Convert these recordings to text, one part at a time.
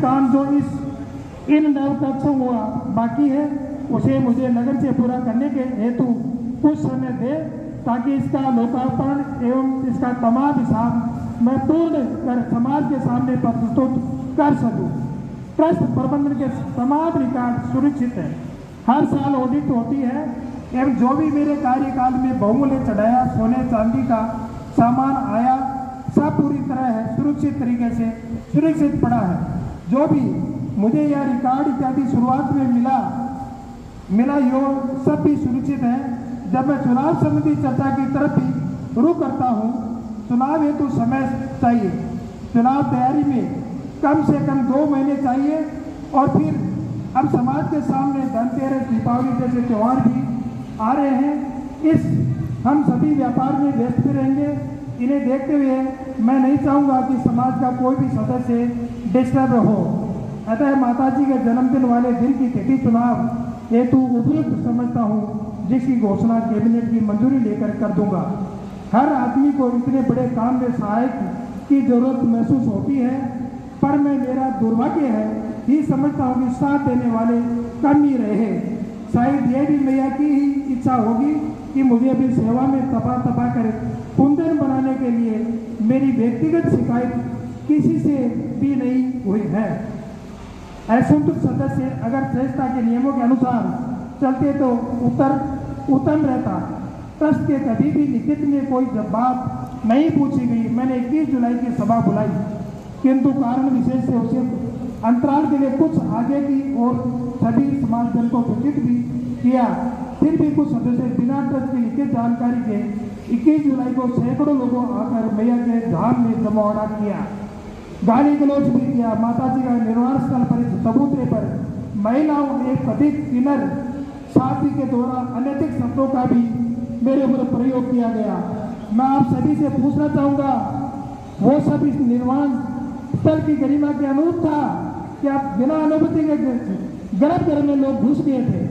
काम जो इन नवकक्षों हुआ बाकी है उसे मुझे नगर से पूरा करने के हेतु कुछ समय दे, ताकि इसका लोकार्पण एवं इसका तमाम हिसाब मैं पूर्ण कर समाज के सामने प्रस्तुत कर सकूं। ट्रस्ट प्रबंधन के तमाम रिकॉर्ड सुरक्षित है, हर साल ऑडिट होती है एवं जो भी मेरे कार्यकाल में बहुमूल्य चढ़ाया सोने चांदी का सामान आया सब पूरी तरह है सुरक्षित तरीके से सुरक्षित पड़ा है। जो भी मुझे यह रिकॉर्ड इत्यादि शुरुआत में मिला यो सब भी सुरक्षित है। जब मैं चुनाव संबंधी चर्चा की तरफ भी रुख करता हूँ, चुनाव हेतु समय चाहिए, चुनाव तैयारी में कम से कम 2 महीने चाहिए और फिर अब समाज के सामने धनतेरस दीपावली जैसे त्यौहार भी आ रहे हैं। हम सभी व्यापार में व्यस्त भी रहेंगे। इन्हें देखते हुए मैं नहीं चाहूँगा कि समाज का कोई भी सदस्य डिस्टर्ब हो। अतः माताजी के जन्मदिन वाले दिन की तिथि चुनाव हेतु उपयुक्त समझता हूँ, जिसकी घोषणा कैबिनेट की मंजूरी लेकर कर दूंगा। हर आदमी को इतने बड़े काम में सहायक की जरूरत महसूस होती है, पर मैं मेरा दुर्भाग्य है ही समझता हूँ कि साथ देने वाले कम ही रहे। शायद यह भी मैया की ही इच्छा होगी कि मुझे अपनी सेवा में तपा कर कुंदन बनाने के लिए मेरी व्यक्तिगत शिकायत किसी से भी नहीं हुई है। असंतुष्ट सदस्य अगर श्रेष्ठता के नियमों के अनुसार चलते तो उत्तम रहता। ट्रस्ट के कभी भी लिखित में कोई बात नहीं पूछी गई। मैंने 21 जुलाई की सभा बुलाई, किंतु कारण विशेष से उसे अंतराल के लिए कुछ आगे की और सभी समाज जन को सूचित भी किया। फिर भी कुछ सदस्य बिना ट्रस्ट की लिखित जानकारी के 21 जुलाई को सैकड़ों लोगों आकर मैया के धाम में जमावड़ा किया, गाली गलौज भी किया। माताजी का निर्वाण स्थल पर इस चबूतरे पर महिलाओं एक अधिक किन्नर शादी के दौरान अनैतिक शब्दों का भी मेरे ऊपर प्रयोग किया गया। मैं आप सभी से पूछना चाहूँगा, वो सब इस निर्वाण स्थल की गरिमा के अनुरूप था कि आप बिना अनुमति के गर्भ में लोग घुस गए थे?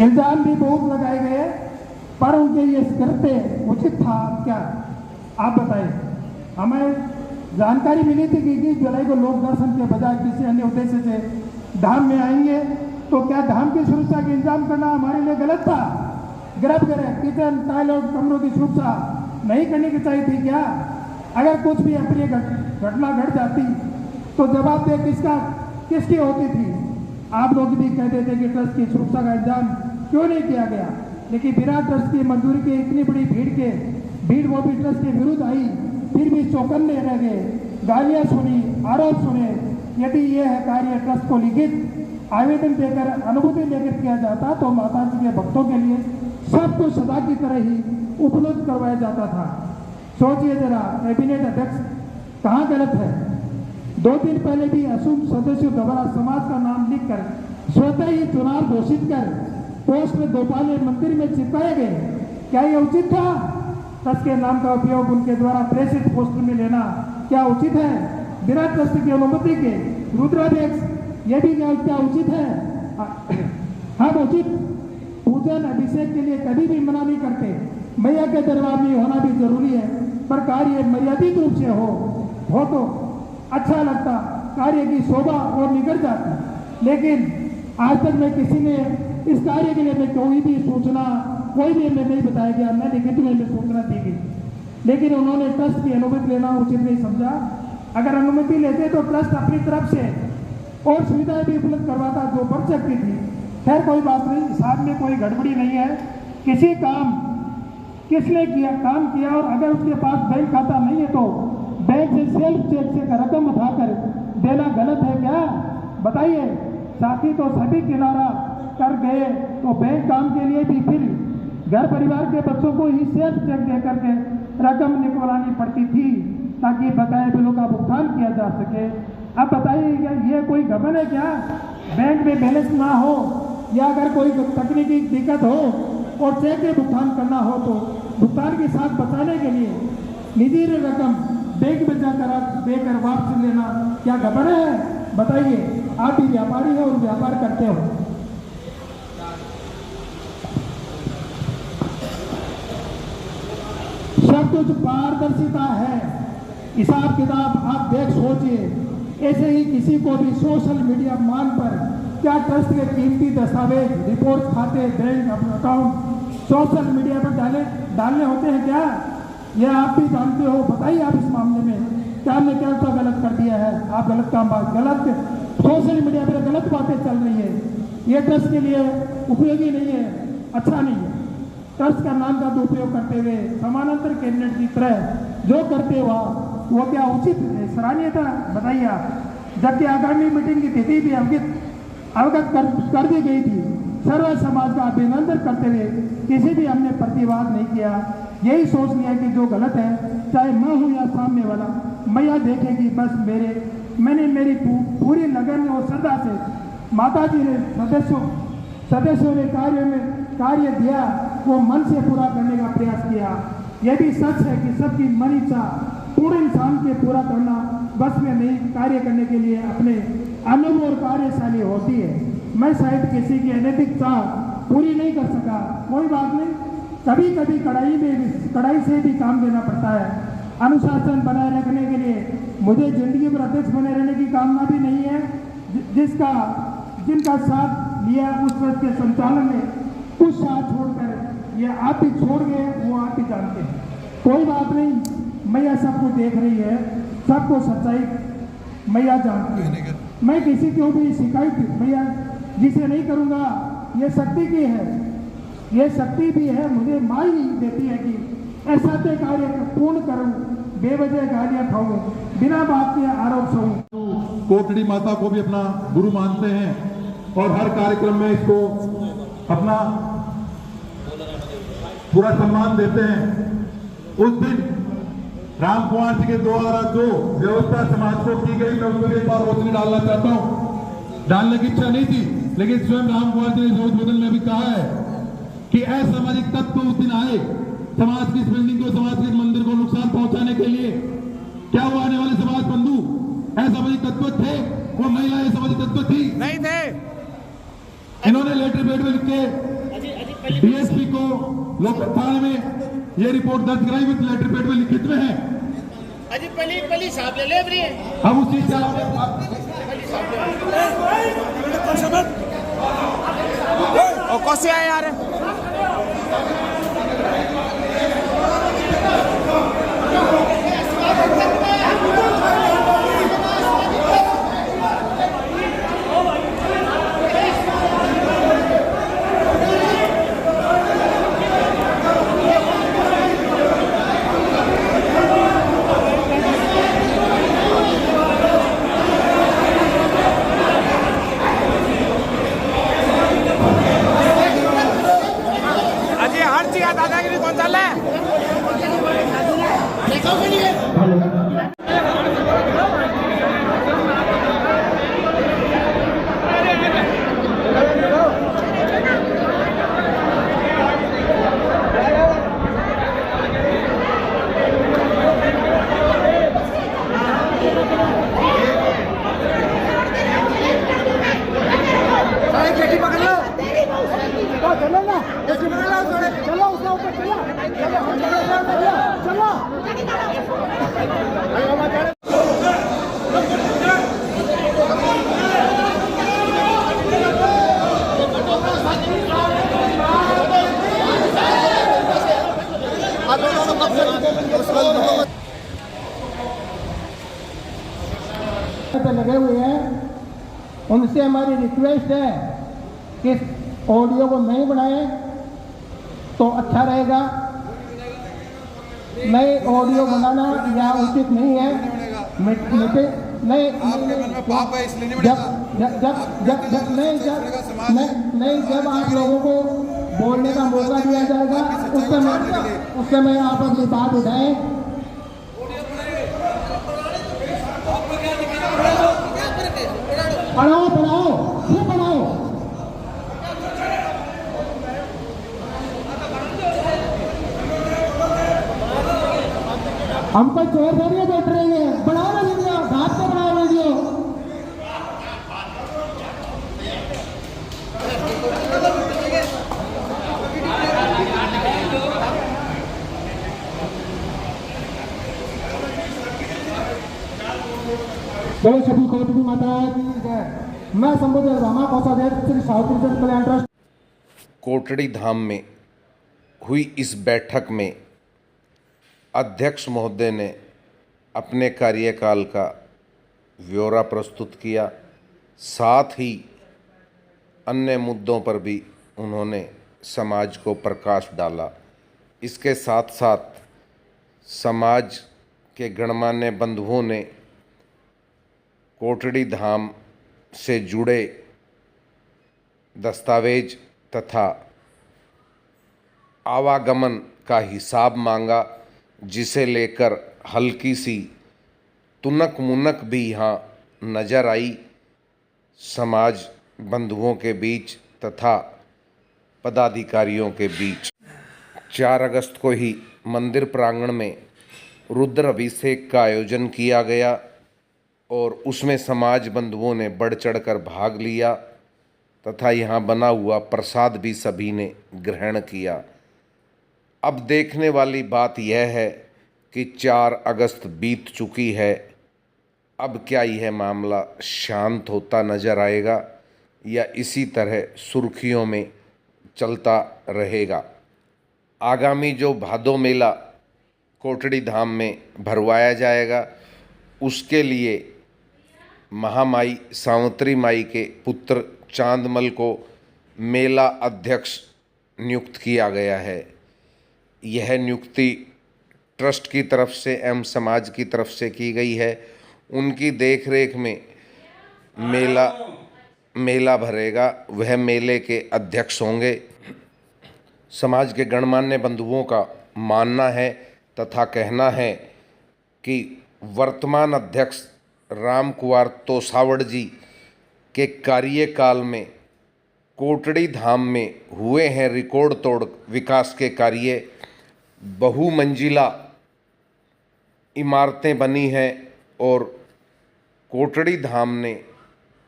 इल्जाम भी बहुत लगाए गए, पर उनके ये कृत्य उचित था क्या? आप बताएं। हमें जानकारी मिली थी कि 21 जुलाई को लोग दर्शन के बजाय किसी अन्य उद्देश्य से धाम में आएंगे, तो क्या धाम की सुरक्षा का इंतजाम करना हमारे लिए गलत था? गर्भगृह, किचन, टॉयलेट, कमरों की सुरक्षा नहीं करनी की चाहिए थी क्या? अगर कुछ भी अप्रिय घटना घट जाती तो जवाबदेही किसकी होती थी? आप लोग भी कहते थे कि ट्रस्ट की सुरक्षा का इंतजाम क्यों नहीं किया गया, लेकिन बिना ट्रस्ट की मंजूरी के इतनी बड़ी भीड़ वो भी ट्रस्ट के विरुद्ध आई, फिर भी चौकन्ने रह गए, गालियां सुनी, आरोप सुने। यदि यह है कार्य ट्रस्ट को लिखित आवेदन देकर अनुमति लेकर किया जाता तो माता जी के भक्तों के लिए सब कुछ सदा की तरह ही उपलब्ध करवाया जाता था। सोचिए जरा, कैबिनेट अध्यक्ष कहाँ गलत है? 2 दिन पहले भी असुम सदस्यों द्वारा समाज का नाम लिखकर स्वतः ही चुनाव घोषित कर पोस्ट में गोपाल मंदिर में चिपकाए गए। क्या यह उचित था? ट्रस्ट के नाम का उपयोग उनके द्वारा प्रेषित पोस्टर में लेना क्या उचित है? बिना ट्रस्ट की अनुमति के रुद्राभिषेक यह भी क्या उचित है? हम उचित पूजन अभिषेक के लिए कभी भी मना नहीं करते। मैया के दरबार में होना भी जरूरी है, पर कार्य मर्यादित रूप से हो तो अच्छा लगता, कार्य की शोभा और निकल जाती। लेकिन आज तक मैं किसी ने इस कार्य के लिए मैं कोई भी सूचना कोई भी हमें नहीं बताया गया, न लिखित में हमें सूचना दी गई, लेकिन उन्होंने ट्रस्ट की अनुमति लेना उचित नहीं समझा। अगर अनुमति लेते तो ट्रस्ट अपनी तरफ से और सुविधाएं भी उपलब्ध करवाता जो बढ़ सकती थी। खैर कोई बात नहीं, हिसाब में कोई गड़बड़ी नहीं है। किसने काम किया और अगर उसके पास बैंक खाता नहीं है तो बैंक से सेल्फ चेक से रकम उठाकर देना गलत है क्या? बताइए। साथी तो सभी किनारा कर गए तो बैंक काम के लिए भी फिर घर परिवार के बच्चों को ही सेल्फ चेक दे करके रकम निकलवानी पड़ती थी ताकि बकाया बिलों का भुगतान किया जा सके। अब बताइए, ये कोई घमंड है क्या? बैंक में बैलेंस ना हो या अगर कोई तकनीकी दिक्कत हो और चेक के भुगतान करना हो तो भुगतान के साथ बचाने के लिए निजी रकम बैंक में जाकर देकर वापस लेना क्या घमंड है? बताइए। आप भी व्यापारी हो और व्यापार करते हो। सब कुछ पारदर्शिता है, हिसाब किताब आप देख सोचिए। ऐसे ही किसी को भी सोशल मीडिया मान पर क्या ट्रस्ट के कीमती दस्तावेज, रिपोर्ट, खाते, बैंक अकाउंट सोशल मीडिया पर डालने होते हैं क्या? यह आप भी जानते हो। बताइए आप इस मामले में क्या हमने क्या गलत कर दिया है? आप गलत सोशल मीडिया पर गलत बातें चल रही है, ये ट्रस्ट के लिए उपयोगी नहीं है, अच्छा नहीं है। ट्रस्ट का नाम का दुरुपयोग करते हुए समानांतर कैबिनेट की तरह जो करते हुआ वो क्या उचित सराहनीय था? बताइए आप। जबकि आगामी मीटिंग की तिथि भी अवगत कर दी गई थी। सर्व समाज का अभिनंदन करते हुए किसी भी हमने प्रतिवाद नहीं किया। यही सोच लिया कि जो गलत है, चाहे मैं हूँ या सामने वाला, मैया देखेगी बस मैंने मेरी पूरी लगन और श्रद्धा से माता जी ने सदस्यों ने कार्य दिया, वो मन से पूरा करने का प्रयास किया। यह भी सच है कि सबकी मन इच्छा पूरे इंसान के पूरा करना बस में नहीं, कार्य करने के लिए अपने अनुभव और कार्यशाली होती है। मैं शायद किसी की अनैतिक चाह पूरी नहीं कर सका, कोई बात नहीं। कभी कभी कड़ाई से भी काम देना पड़ता है। अनुशासन बनाए रखने के लिए मुझे जिंदगी भर अध्यक्ष बने रहने की कामना भी नहीं है। जिनका साथ लिया उस वर्ष के संचालन में कुछ साथ छोड़कर ये आप भी छोड़ गए, वो आप ही जानते हैं। कोई बात नहीं, मैया सब कुछ देख रही है, सबको सच्चाई मैया जानती है। मैं किसी को भी शिकायत मैया जिसे नहीं करूँगा, ये शक्ति की है, ये शक्ति भी है। मुझे माँ ही देती है कि ऐसा तो कार्य पूर्ण करूं, बेवजह गालियां खाऊं, बिना बात के आरोप सहूं। कोटड़ी माता को भी अपना गुरु मानते हैं और हर कार्यक्रम में इसको अपना पूरा सम्मान देते हैं। उस दिन राम कुमार जी के द्वारा जो व्यवस्था समाज को की गई, मैं उसमें एक बार रोशनी डालना चाहता हूं। डालने की इच्छा नहीं थी, लेकिन स्वयं राम कुमार जी ने सोच बदल में भी कहा है कि असामाजिक तत्व उस दिन आए समाज की इस बिल्डिंग को, समाज के मंदिर को नुकसान पहुंचाने के लिए। क्या वो आने वाले समाज बंधु असामाजिक तत्व थे? वो महिलाएं सामाजिक तत्व थी? नहीं थे। इन्होंने लेटर पेड में लिख के डीएसपी को लोक थाने में ये रिपोर्ट दर्ज कराई हुई लेटर पेड में लिखित में है। अजी पली साहब ले रही है। हम उस चीज से कैसे आए यार? दादागिरी कौन चल रहा है? लगे हुए हैं, उनसे हमारी रिक्वेस्ट है कि ऑडियो को नहीं बनाए तो अच्छा रहेगा। नए ऑडियो बनाना यह उचित नहीं है। नहीं, जब आप लोगों को बोलने का मौका दिया जाएगा उस समय आप अपनी बात उठाएं। पढ़ाओ खूब पढ़ाओ। हम पर चोर थोड़ी बैठ रहे हैं। बनाओ ना वीडियो, घाट से बनाओ वीडियो। बोलो शबी कोटड़ी माता की जय। मैं संबोधित रामा कोषाध्यक्ष श्री सावित्री जन कल्याण ट्रस्ट कोटड़ी धाम में हुई इस बैठक में अध्यक्ष महोदय ने अपने कार्यकाल का ब्यौरा प्रस्तुत किया, साथ ही अन्य मुद्दों पर भी उन्होंने समाज को प्रकाश डाला। इसके साथ साथ समाज के गणमान्य बंधुओं ने कोटड़ी धाम से जुड़े दस्तावेज तथा आवागमन का हिसाब मांगा, जिसे लेकर हल्की सी तुनक मुनक भी यहाँ नज़र आई समाज बंधुओं के बीच तथा पदाधिकारियों के बीच। 4 अगस्त को ही मंदिर प्रांगण में रुद्र अभिषेक का आयोजन किया गया और उसमें समाज बंधुओं ने बढ़ चढ़कर भाग लिया तथा यहाँ बना हुआ प्रसाद भी सभी ने ग्रहण किया। अब देखने वाली बात यह है कि 4 अगस्त बीत चुकी है, अब क्या यह मामला शांत होता नज़र आएगा या इसी तरह सुर्खियों में चलता रहेगा। आगामी जो भादो मेला कोटड़ी धाम में भरवाया जाएगा, उसके लिए महामाई सावित्री माई के पुत्र चांदमल को मेला अध्यक्ष नियुक्त किया गया है। यह नियुक्ति ट्रस्ट की तरफ से एवं समाज की तरफ से की गई है। उनकी देखरेख में मेला भरेगा, वह मेले के अध्यक्ष होंगे। समाज के गणमान्य बंधुओं का मानना है तथा कहना है कि वर्तमान अध्यक्ष राम कुमार तोसावड़ जी के कार्यकाल में कोटड़ी धाम में हुए हैं रिकॉर्ड तोड़ विकास के कार्य। बहुमंजिला इमारतें बनी हैं और कोटड़ी धाम ने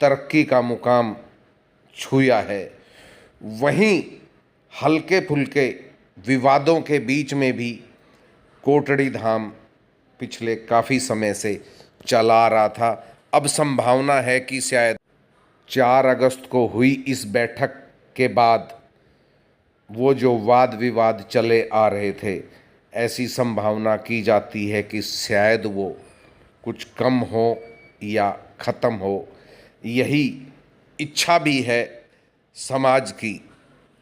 तरक्की का मुकाम छुआ है। वहीं हल्के फुल्के विवादों के बीच में भी कोटड़ी धाम पिछले काफ़ी समय से चला आ रहा था। अब संभावना है कि शायद 4 अगस्त को हुई इस बैठक के बाद वो जो वाद विवाद चले आ रहे थे, ऐसी संभावना की जाती है कि शायद वो कुछ कम हो या ख़त्म हो। यही इच्छा भी है समाज की